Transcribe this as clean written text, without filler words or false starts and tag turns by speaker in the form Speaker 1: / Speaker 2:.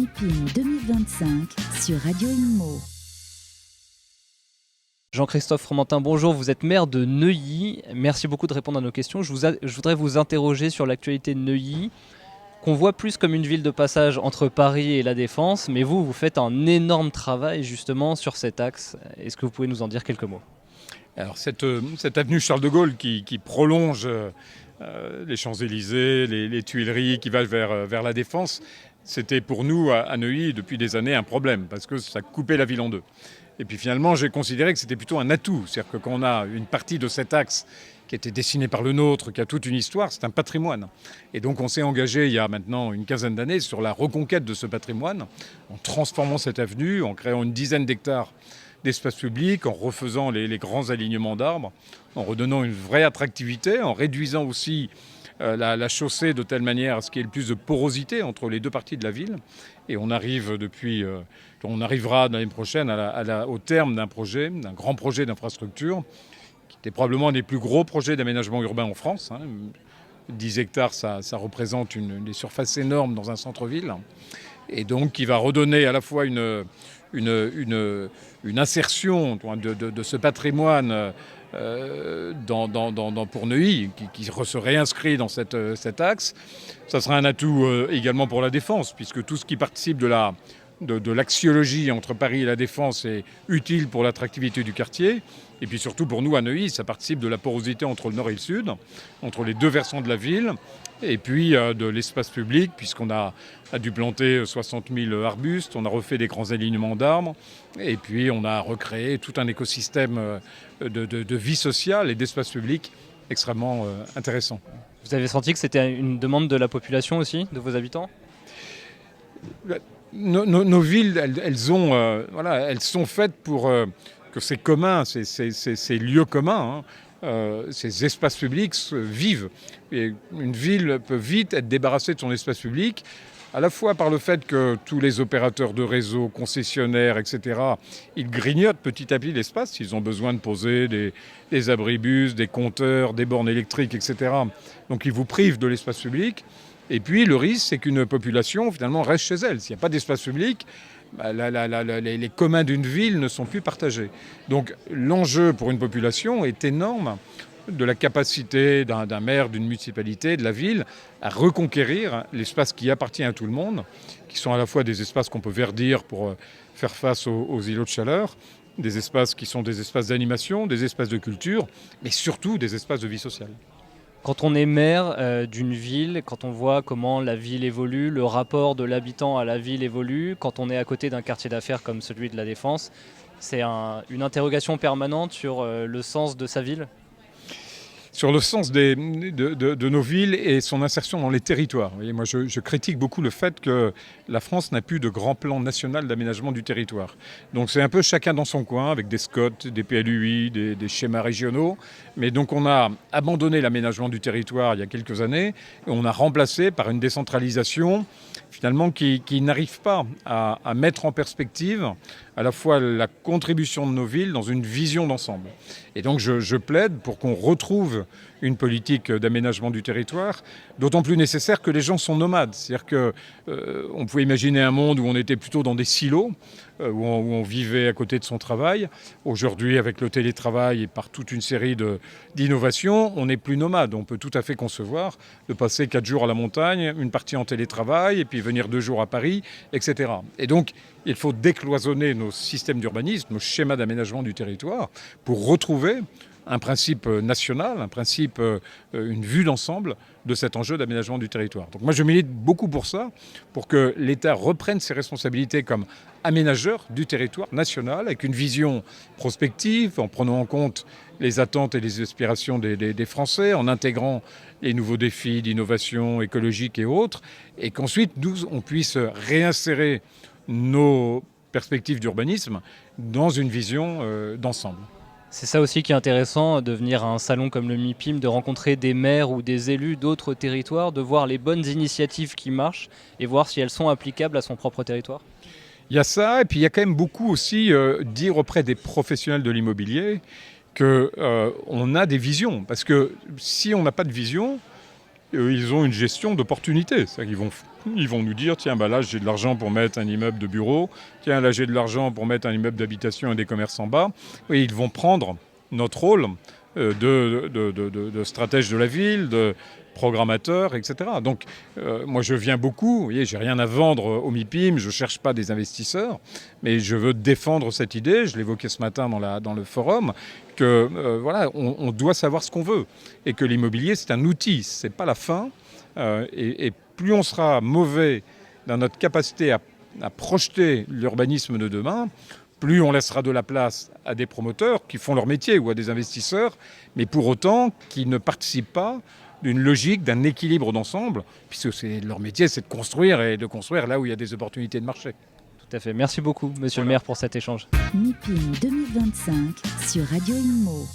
Speaker 1: MIPIM 2025 sur Radio Immo.
Speaker 2: Jean-Christophe Fromentin, bonjour, vous êtes maire de Neuilly. Merci beaucoup de répondre à nos questions. Je voudrais vous interroger sur l'actualité de Neuilly, qu'on voit plus comme une ville de passage entre Paris et La Défense, mais vous faites un énorme travail justement sur cet axe. Est-ce que vous pouvez nous en dire quelques mots ?
Speaker 3: Alors cette avenue Charles de Gaulle qui prolonge les Champs-Élysées, les Tuileries, qui va vers La Défense, c'était pour nous à Neuilly depuis des années un problème, parce que ça coupait la ville en deux. Et puis finalement, j'ai considéré que c'était plutôt un atout. C'est-à-dire que quand on a une partie de cet axe qui a été dessiné par le nôtre, qui a toute une histoire, c'est un patrimoine. Et donc on s'est engagé il y a maintenant une quinzaine d'années sur la reconquête de ce patrimoine, en transformant cette avenue, en créant une dizaine d'hectares d'espace public, en refaisant les grands alignements d'arbres, en redonnant une vraie attractivité, en réduisant aussi la chaussée de telle manière à ce qu'il y ait le plus de porosité entre les deux parties de la ville. Et on arrivera l'année prochaine au terme d'un grand projet d'infrastructure, qui était probablement un des plus gros projets d'aménagement urbain en France. 10 hectares, ça représente des surfaces énormes dans un centre-ville. Et donc qui va redonner à la fois une insertion de ce patrimoine pour Neuilly, qui se réinscrit dans cet axe. Ça sera un atout également pour La Défense, puisque tout ce qui participe de l'axiologie entre Paris et La Défense est utile pour l'attractivité du quartier. Et puis surtout pour nous à Neuilly, ça participe de la porosité entre le nord et le sud, entre les deux versants de la ville, et puis de l'espace public, puisqu'on a dû planter 60 000 arbustes, on a refait des grands alignements d'arbres, et puis on a recréé tout un écosystème de vie sociale et d'espace public extrêmement intéressant.
Speaker 2: Vous avez senti que c'était une demande de la population aussi, de vos habitants ?
Speaker 3: Nos villes, elles sont faites pour que ces communs, ces lieux communs, ces espaces publics vivent. Et une ville peut vite être débarrassée de son espace public, à la fois par le fait que tous les opérateurs de réseau, concessionnaires, etc., ils grignotent petit à petit l'espace. Ils ont besoin de poser des abribus, des compteurs, des bornes électriques, etc. Donc ils vous privent de l'espace public. Et puis le risque, c'est qu'une population, finalement, reste chez elle. S'il n'y a pas d'espace public, les communs d'une ville ne sont plus partagés. Donc l'enjeu pour une population est énorme, de la capacité d'un maire, d'une municipalité, de la ville, à reconquérir l'espace qui appartient à tout le monde, qui sont à la fois des espaces qu'on peut verdir pour faire face aux îlots de chaleur, des espaces qui sont des espaces d'animation, des espaces de culture, mais surtout des espaces de vie sociale.
Speaker 2: Quand on est maire d'une ville, quand on voit comment la ville évolue, le rapport de l'habitant à la ville évolue, quand on est à côté d'un quartier d'affaires comme celui de La Défense, c'est une interrogation permanente sur le sens de sa ville ?
Speaker 3: Sur le sens de nos villes et son insertion dans les territoires. Vous voyez, moi, je critique beaucoup le fait que la France n'a plus de grand plan national d'aménagement du territoire. Donc c'est un peu chacun dans son coin, avec des SCOT, des PLUI, des schémas régionaux. Mais donc on a abandonné l'aménagement du territoire il y a quelques années et on a remplacé par une décentralisation finalement qui n'arrive pas à mettre en perspective à la fois la contribution de nos villes dans une vision d'ensemble. Et donc je plaide pour qu'on retrouve une politique d'aménagement du territoire, d'autant plus nécessaire que les gens sont nomades. C'est-à-dire qu'on pouvait imaginer un monde où on était plutôt dans des silos, où on vivait à côté de son travail. Aujourd'hui, avec le télétravail et par toute une série d'innovations, on n'est plus nomade. On peut tout à fait concevoir de passer 4 jours à la montagne, une partie en télétravail, et puis venir 2 jours à Paris, etc. Et donc, il faut décloisonner nos systèmes d'urbanisme, nos schémas d'aménagement du territoire, pour retrouver un principe national, une vue d'ensemble de cet enjeu d'aménagement du territoire. Donc moi je milite beaucoup pour ça, pour que l'État reprenne ses responsabilités comme aménageur du territoire national, avec une vision prospective, en prenant en compte les attentes et les aspirations des Français, en intégrant les nouveaux défis d'innovation écologique et autres, et qu'ensuite nous on puisse réinsérer nos perspectives d'urbanisme dans une vision d'ensemble.
Speaker 2: C'est ça aussi qui est intéressant, de venir à un salon comme le MIPIM, de rencontrer des maires ou des élus d'autres territoires, de voir les bonnes initiatives qui marchent et voir si elles sont applicables à son propre territoire.
Speaker 3: Il y a ça, et puis il y a quand même beaucoup aussi dire auprès des professionnels de l'immobilier qu'on a des visions. Parce que si on n'a pas de vision, ils ont une gestion d'opportunité. C'est-à-dire qu'ils vont nous dire, tiens, là j'ai de l'argent pour mettre un immeuble de bureau, tiens, là j'ai de l'argent pour mettre un immeuble d'habitation et des commerces en bas. Et ils vont prendre notre rôle de stratège de la ville, de programmateur, etc. Donc moi je viens beaucoup, vous voyez, j'ai rien à vendre au MIPIM, je ne cherche pas des investisseurs, mais je veux défendre cette idée, je l'évoquais ce matin dans le forum, que voilà, on doit savoir ce qu'on veut et que l'immobilier c'est un outil, c'est pas la fin. Et plus on sera mauvais dans notre capacité à projeter l'urbanisme de demain, plus on laissera de la place à des promoteurs qui font leur métier ou à des investisseurs, mais pour autant qui ne participent pas d'une logique, d'un équilibre d'ensemble, puisque leur métier, c'est de construire et de construire là où il y a des opportunités de marché.
Speaker 2: Tout à fait. Merci beaucoup, monsieur le maire, pour cet échange.
Speaker 1: MIPIM 2025 sur Radio Inmo.